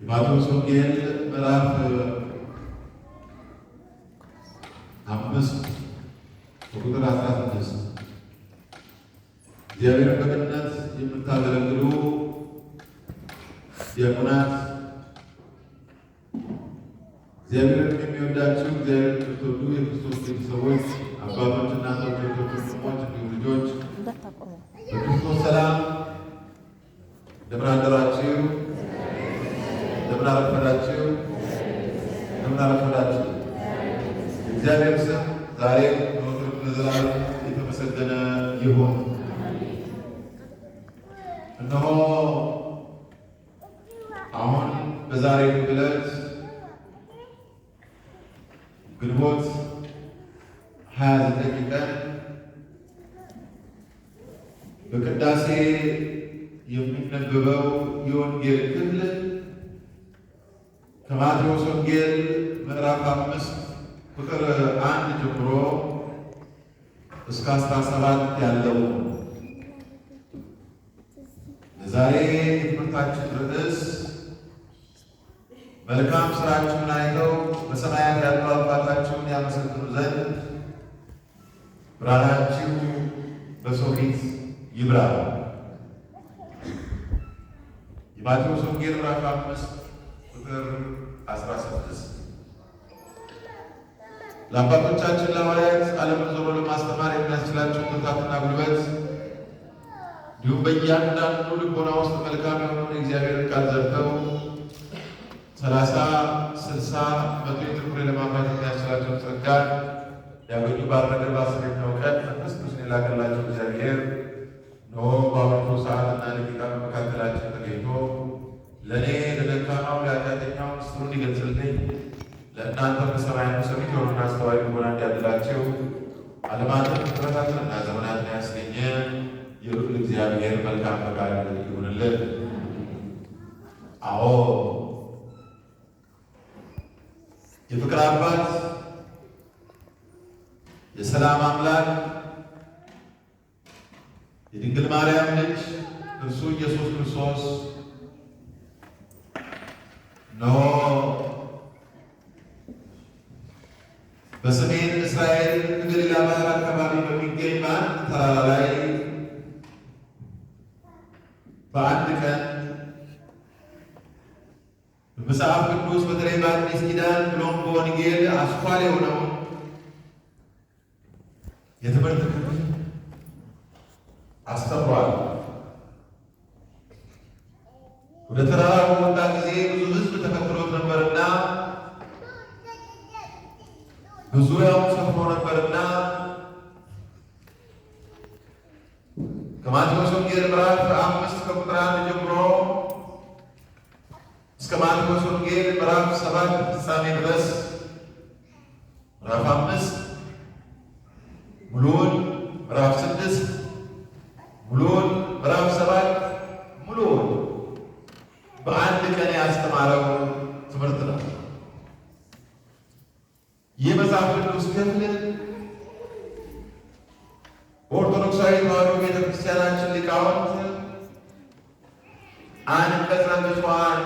የማቴዎስ ወንጌል ምዕራፍ 5 ቁጥር 16 እግዚአብሔርን በቅንነት የምታገለግሉ ዲያቆናት፣ እግዚአብሔርን የሚወዳችሁ እግዚአብሔርን የምትወዱ የክርስቶስ ቤተሰቦች፣ አባቶች፣ እናቶች፣ ወንድሞች፣ እንዲሁም ልጆች በክርስቶስ ሰላም እንደምን አደራችሁ? እንደምን አረፈዳችሁ? እንደምን አረፈዳችሁ? እግዚአብሔር ስም ዛሬም ዘወትርም ለዘላለም የተመሰገነ ይሁን። እነሆ አሁን በዛሬው ዕለት ግንቦት 29 ቀን በቅዳሴ የሚነበበው የወንጌል ክፍል ከማቴዎስ ወንጌል ምዕራፍ 5 ቁጥር 1 ጀምሮ እስከ 17 ያለው ነው። የዛሬ የትምህርታችን ርዕስ መልካም ስራችሁን አይተው በሰማያት ያሉ አባታችሁን ያመሰግኑ ዘንድ ብርሃናችሁ በሰው ፊት ይብራ። የማቴዎስ ወንጌል ምዕራፍ 5 ቁጥር 16 ለአባቶቻችን ለሐዋርያት ዓለምን ዞሮ ለማስተማር የሚያስችላቸው ብርታትና ጉልበት እንዲሁም በእያንዳንዱ ልቦና ውስጥ መልካም የሆነውን የእግዚአብሔርን ቃል ዘርተው 30፣ 60፣ 100 ፍሬ ለማፍራት የሚያስችላቸውን ጸጋ ያገኙ ባረገ በ10ኛው ቀን መንፈስ ቅዱስን የላከላቸው እግዚአብሔር እነሆ በአሁኑ ሰዓትና ደቂቃ በመካከላችን ተገኝቶ ለእኔ ለደካማው ለኃጢአተኛው ምስጢሩን እንዲገልጽልኝ ለእናንተ በሰማያት ሰሚት የሆኑን አስተዋይ ልቦና እንዲያድላቸው ዓለማትን ፍጥረታትንና ዘመናትን ያስገኘ የልዑል እግዚአብሔር መልካም ፈቃድ ይሁንልን። አዎ የፍቅር አባት የሰላም አምላክ የድንግል ማርያም ልጅ እርሱ ኢየሱስ ክርስቶስ እነሆ በሰሜን እስራኤል ገሊላ ባህር አካባቢ በሚገኝ በአንድ ተራራ ላይ በአንድ ቀን በመጽሐፍ ቅዱስ በተለይ በአዲስ ኪዳን ብሎም በወንጌል አስኳል የሆነው የትምህርት ክፍል አስተምሯል። ወደ ተራራው በወጣ ጊዜ ብዙ ሕዝብ ተከትሎት ነበርና በዙሪያው ሰፍሮ ነበርና ከማቴዎስ ወንጌል ምዕራፍ 5 ከቁጥር 1 ጀምሮ እስከ ማቴዎስ ወንጌል ምዕራፍ 7 ፍጻሜ ድረስ ምዕራፍ 5 ሙሉውን፣ ምዕራፍ 6 ሙሉውን፣ ምዕራፍ 7 ሙሉውን በአንድ ቀን ያስተማረው ትምህርት ነው። ይህ መጽሐፍ ቅዱስ ክፍል በኦርቶዶክሳዊ ተዋሕዶ ቤተክርስቲያናችን ሊቃውንት አንቀጸ ብፁዓን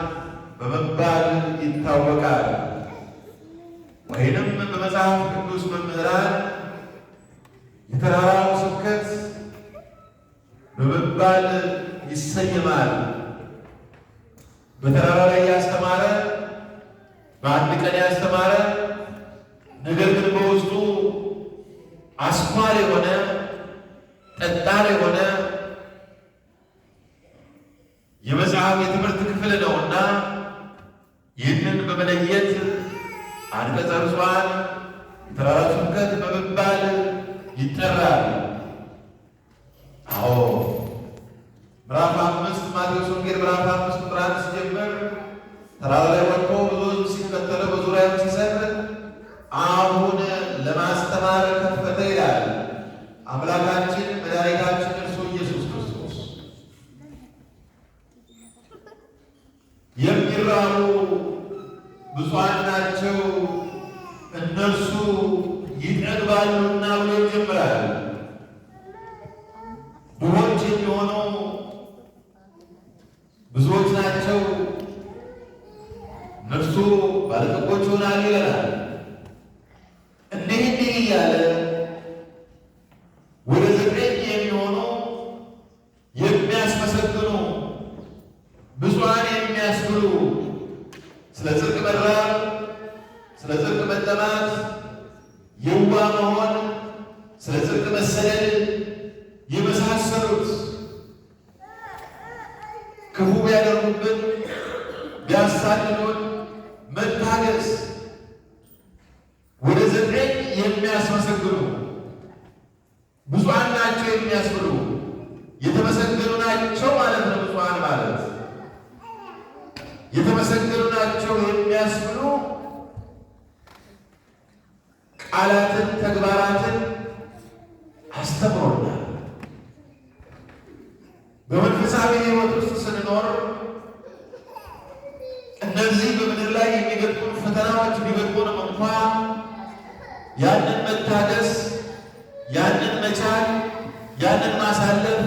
በመባል ይታወቃል። ወይንም በመጽሐፍ ቅዱስ መምህራን የተራራው ስብከት በመባል ይሰየማል። በተራራ ላይ ያስተማረ፣ በአንድ ቀን ያስተማረ፣ ነገር ግን በውስጡ አስኳል የሆነ ጠጣር የሆነ የመጽሐፍ የትምህርት ክፍል ነውና ይህንን በመለየት አንቀጸ ብፁዓን የተራራ ስብከት በመባል ይጠራል። አዎ ምዕራፍ 5 ማቴዎስ ወንጌል ምዕራፍ 5 ቁጥር 1 ሲጀምር ተራራ ላይ ወጥቶ ብዙ ሕዝብ ሲከተለው በዙሪያው ሲሰር አሁን ለማስተማር ከፈተ ይላል አምላካችን መድኃኒታችን እርሱ ኢየሱስ ክርስቶስ። የሚራቡ ብፁዓን ናቸው እነርሱ ይጠግባሉና ብሎ ይጀምራል። ድሆች የሚሆኑ ብዙዎች ናቸው እርሱ ባለጠጎች ይሆናል ይለናል። እንዲህ እያለ ወደ 9 የሚሆኑ የሚያስመሰግኑ ብፁዓን የሚያስብሉ ስለ ጽድቅ መራብ፣ ስለ ጽድቅ መጠማት፣ የዋህ መሆን፣ ስለ ጽድቅ መሰደድ የመሳሰሉት ክፉ ቢያደርጉብን ቢያሳድዱን መታገስ ወደ 9 የሚያስመሰግኑ ብፁዓን ናቸው የሚያስብሉ የተመሰገኑ ናቸው ማለት ነው። ብፁዓን ማለት የተመሰገኑ ናቸው የሚያስብሉ ቃላትን ተግባራትን አስተምሮናል። በመንፈሳዊ ሕይወት ውስጥ ስንኖር እነዚህ በምድር ላይ የሚገጥሙን ፈተናዎች ቢገጥሙንም እንኳ ያንን መታገስ፣ ያንን መቻል፣ ያንን ማሳለፍ፣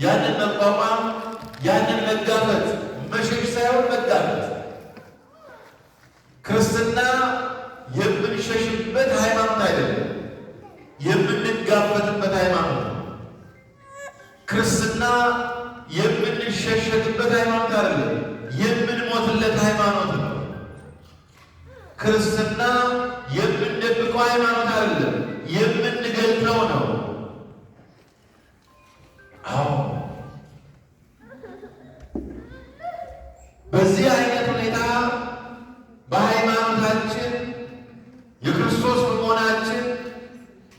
ያንን መቋቋም፣ ያንን መጋፈጥ፣ መሸሽ ሳይሆን መጋፈጥ። ክርስትና የምንሸሽበት ሃይማኖት አይደለም፣ የምንጋፈጥበት ሃይማኖት ነው። ክርስትና የምንሸሸግበት ሃይማኖት አይደለም፣ የምንሞትለት ሃይማኖት ነው። ክርስትና የምንደብቀው ሃይማኖት አይደለም፣ የምንገልጠው ነው። አዎ በዚህ አይነት ሁኔታ በሃይማኖታችን የክርስቶስ በመሆናችን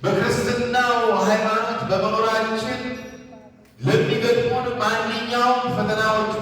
በክርስትናው ሃይማኖት በመኖራችን ለሚገጥሙን ማንኛውም ፈተናዎች